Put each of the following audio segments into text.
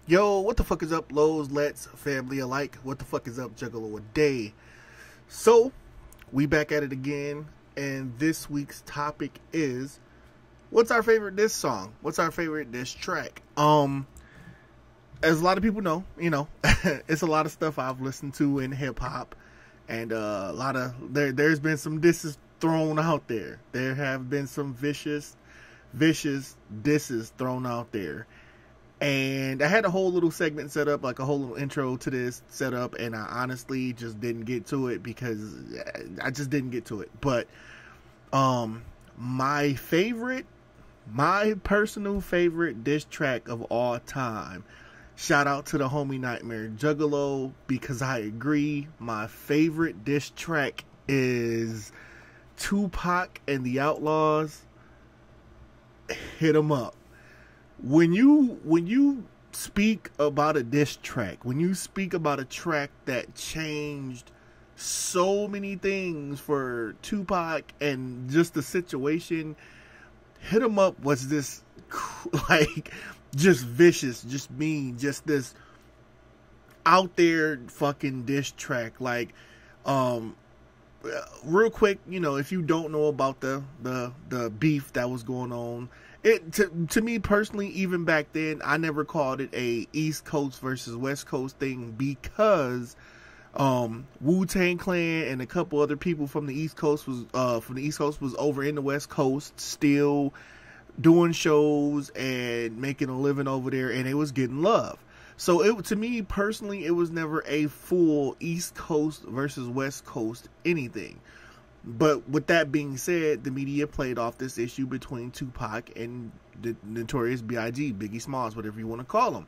Yo, what the fuck is up, lows, lets, family alike? What the fuck is up, Juggalo a day? So, we back at it again, and this week's topic is, what's our favorite diss song? What's our favorite diss track? As a lot of people know, it's a lot of stuff I've listened to in hip-hop, and there's been some disses thrown out there. There have been some vicious disses thrown out there. And I had a whole little segment set up, like a whole little intro to this set up, and I honestly just didn't get to it because I just didn't get to it. But my personal favorite diss track of all time, shout out to the homie Nightmare Juggalo, because I agree, my favorite diss track is Tupac and the Outlaws, Hit 'Em Up. When you speak about a diss track, when you speak about a track that changed so many things for Tupac and just the situation, Hit 'Em Up was this like just vicious, just mean, just this out there fucking diss track. Like, real quick, if you don't know about the beef that was going on, to me personally, even back then, I never called it a East Coast versus West Coast thing, because Wu-Tang Clan and a couple other people from the East Coast was over in the West Coast, still doing shows and making a living over there, and it was getting love. So to me personally, it was never a full East Coast versus West Coast anything. But with that being said, the media played off this issue between Tupac and the Notorious B.I.G., Biggie Smalls, whatever you want to call him.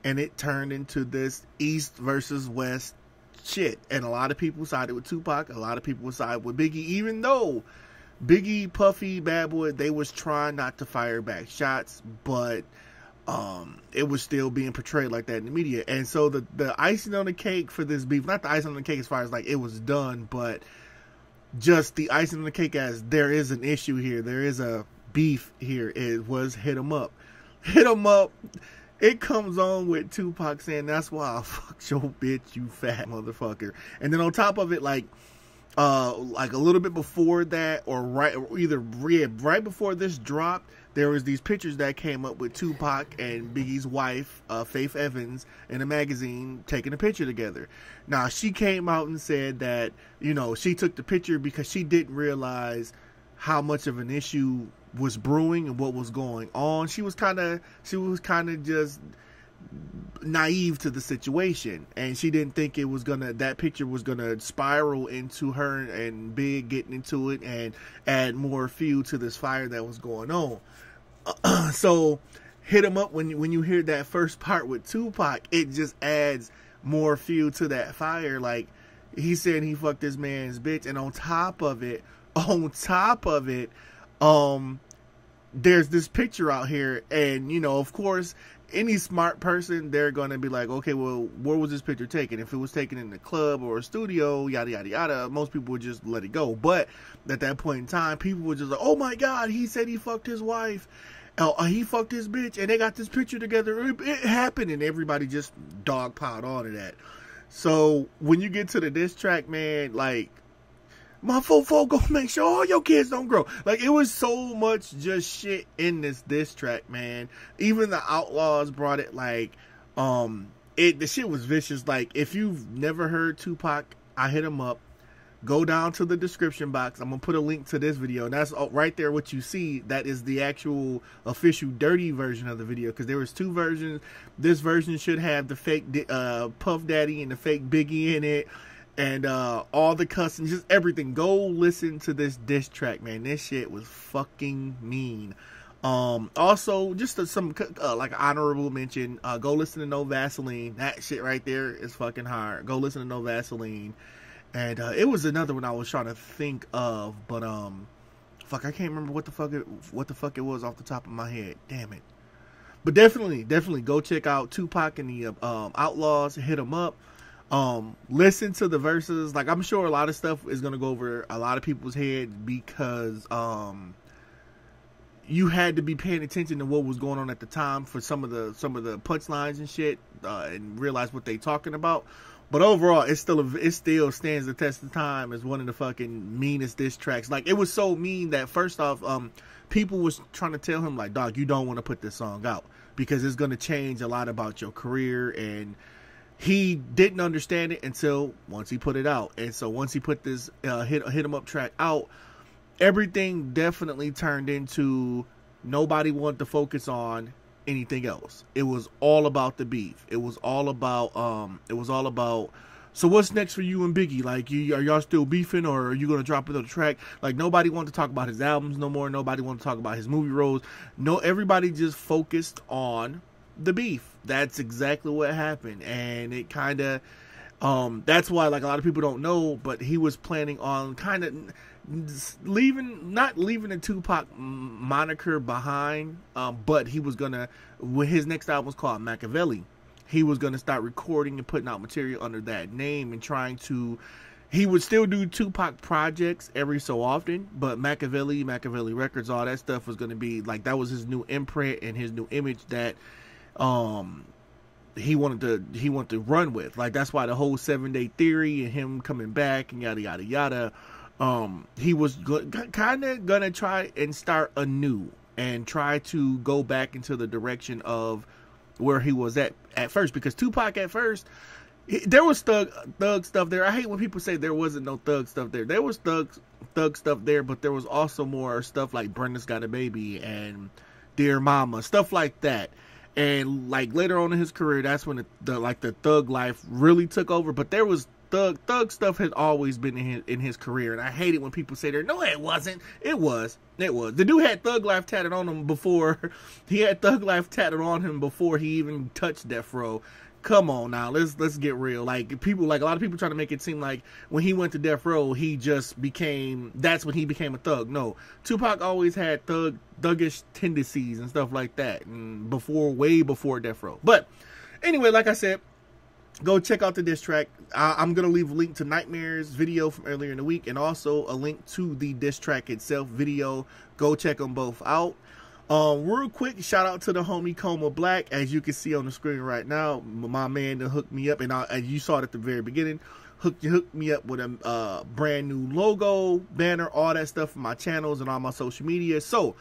And it turned into this East versus West shit. And a lot of people sided with Tupac, a lot of people sided with Biggie, even though Biggie, Puffy, Bad Boy, they was trying not to fire back shots, but it was still being portrayed like that in the media. And so the icing on the cake for this beef, not the icing on the cake as far as like it was done, but just the icing on the cake as there is an issue here, there is a beef here, it was Hit 'Em Up. Hit 'Em Up, it comes on with Tupac saying, "That's why I fucked your bitch, you fat motherfucker." And then on top of it, like a little bit before that, or right before this dropped, there was these pictures that came up with Tupac and Biggie's wife, Faith Evans, in a magazine taking a picture together. Now, she came out and said that, she took the picture because she didn't realize how much of an issue was brewing and what was going on. She was kind of just naive to the situation, and she didn't think that picture was gonna spiral into her and Big getting into it and add more fuel to this fire that was going on. So Hit 'Em Up, when you hear that first part with Tupac, it just adds more fuel to that fire. Like, he said he fucked this man's bitch, and on top of it, there's this picture out here, and of course, any smart person, they're gonna be like, okay, well, where was this picture taken? If it was taken in the club or a studio, yada yada yada, most people would just let it go. But at that point in time, people were just like, oh my god, he said he fucked his wife, he fucked his bitch, and they got this picture together. It happened, and everybody just dogpiled onto that. So when you get to the diss track, man, like, my fofo go make sure all your kids don't grow. Like, it was so much just shit in this diss track, man. Even the Outlaws brought it, like, the shit was vicious. Like, if you've never heard Tupac, I Hit 'Em Up, go down to the description box. I'm gonna put a link to this video, and that's right there. What you see, that is the actual official dirty version of the video, because there was two versions. This version should have the fake Puff Daddy and the fake Biggie in it, and all the cussing, just everything. Go listen to this diss track, man. This shit was fucking mean. Also, just some like honorable mention, go listen to No Vaseline. That shit right there is fucking hard. Go listen to No Vaseline. And it was another one I was trying to think of, but fuck, I can't remember what the fuck it was off the top of my head. Damn it. But definitely go check out Tupac and the Outlaws, Hit 'Em Up. Listen to the verses. Like, I'm sure a lot of stuff is gonna go over a lot of people's head, because you had to be paying attention to what was going on at the time for some of the punchlines and shit, and realize what they talking about. But overall, it still stands the test of time as one of the fucking meanest diss tracks. Like, it was so mean that first off, people was trying to tell him, like, dog, you don't want to put this song out because it's going to change a lot about your career. And he didn't understand it until once he put it out. And so once he put this hit 'em up track out, everything definitely turned into nobody wanted to focus on anything else. It was all about the beef. It was all about so what's next for you and Biggie? Like, are y'all still beefing, or are you gonna drop another track? Like, nobody wanted to talk about his albums no more. Nobody wanted to talk about his movie roles. No, everybody just focused on the beef. That's exactly what happened. And it kind of that's why, like, a lot of people don't know, but he was planning on kind of not leaving the Tupac moniker behind, but he was gonna, when his next album was called Machiavelli, he was gonna start recording and putting out material under that name and trying to, he would still do Tupac projects every so often, but Machiavelli Records, all that stuff was gonna be like, that was his new imprint and his new image that he wanted to run with. Like, that's why the whole 7 Day Theory and him coming back and yada yada yada. He was kind of gonna try and start anew and try to go back into the direction of where he was at first, because Tupac at first, there was thug stuff there. I hate when people say there wasn't no thug stuff there. There was thug stuff there, but there was also more stuff like Brenda's Got a Baby and Dear Mama, stuff like that. And like later on in his career, that's when the thug life really took over. But there was thug stuff has always been in his career, and I hate it when people say there. No, it wasn't. It was. The dude had thug life tatted on him before. He had thug life tatted on him before he even touched Death Row. Come on now, let's get real. Like, people, like a lot of people trying to make it seem like when he went to Death Row, he just became, that's when he became a thug. No, Tupac always had thuggish tendencies and stuff like that, and way before Death Row. But anyway, like I said, go check out the diss track. I'm going to leave a link to Nightmare's video from earlier in the week, and also a link to the diss track itself video. Go check them both out. Real quick, shout out to the homie Coma Black. As you can see on the screen right now, my man hooked me up, and as you saw it at the very beginning, hooked me up with a brand new logo, banner, all that stuff for my channels and all my social media. So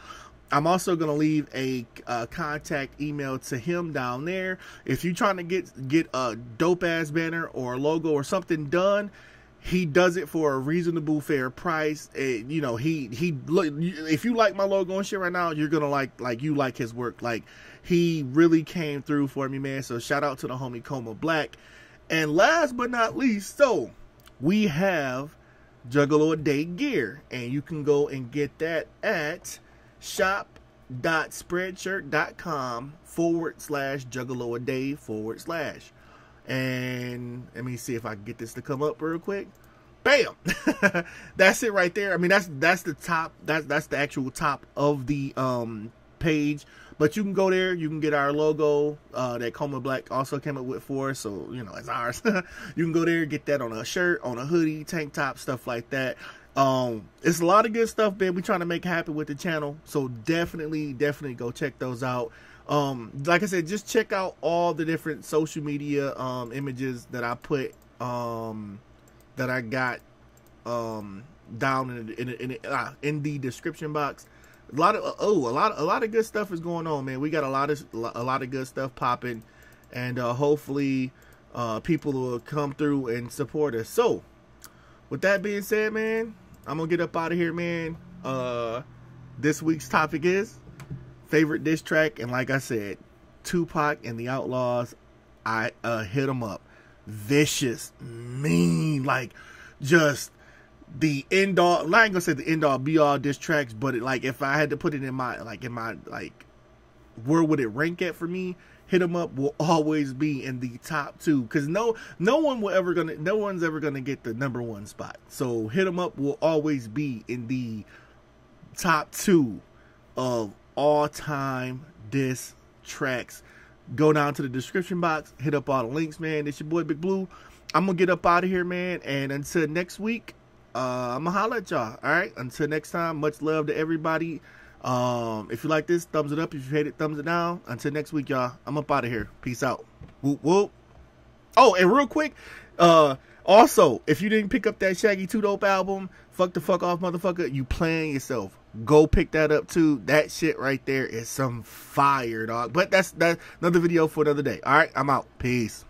I'm also going to leave a contact email to him down there. If you're trying to get a dope ass banner or a logo or something done, he does it for a reasonable, fair price. You know, if you like my logo and shit right now, you're gonna like his work. Like, he really came through for me, man. So shout out to the homie Coma Black. And last but not least, so we have Juggalo a Day gear, and you can go and get that at shop.spreadshirt.com/Juggalo a Day/. And let me see if I can get this to come up real quick. Bam. That's it right there. I mean, that's the top, that's the actual top of the page. But you can go there, you can get our logo that Coma Black also came up with for us, so you know, it's ours. You can go there, get that on a shirt, on a hoodie, tank top, stuff like that. It's a lot of good stuff, man. We're trying to make happen with the channel, so definitely go check those out. Like I said, just check out all the different social media images that I put that I got down in the description box. A lot of good stuff is going on, man. We got a lot of good stuff popping, and hopefully people will come through and support us. So with that being said, man, I'm gonna get up out of here, man. This week's topic is favorite diss track, and like I said, Tupac and the Outlaws. I hit them up, vicious, mean, like just the end all. I ain't gonna say the end all be all diss tracks, but like if I had to put it in my where would it rank at for me? Hit 'em Up will always be in the top 2, because no one's ever gonna get the #1 spot. So Hit 'em Up will always be in the top 2 of all-time diss tracks. Go down to the description box, hit up all the links, man. It's your boy Big Blue. I'm gonna get up out of here, man, and until next week, I'm gonna holla at y'all. All right, until next time, much love to everybody. If you like this, thumbs it up. If you hate it, thumbs it down. Until next week, y'all, I'm up out of here. Peace out. Whoop, whoop. Oh, and real quick, also, if you didn't pick up that Shaggy 2 Dope album, fuck the fuck off, motherfucker, you playing yourself. Go pick that up too. That shit right there is some fire, dog. But that's another video for another day. All right, I'm out. Peace.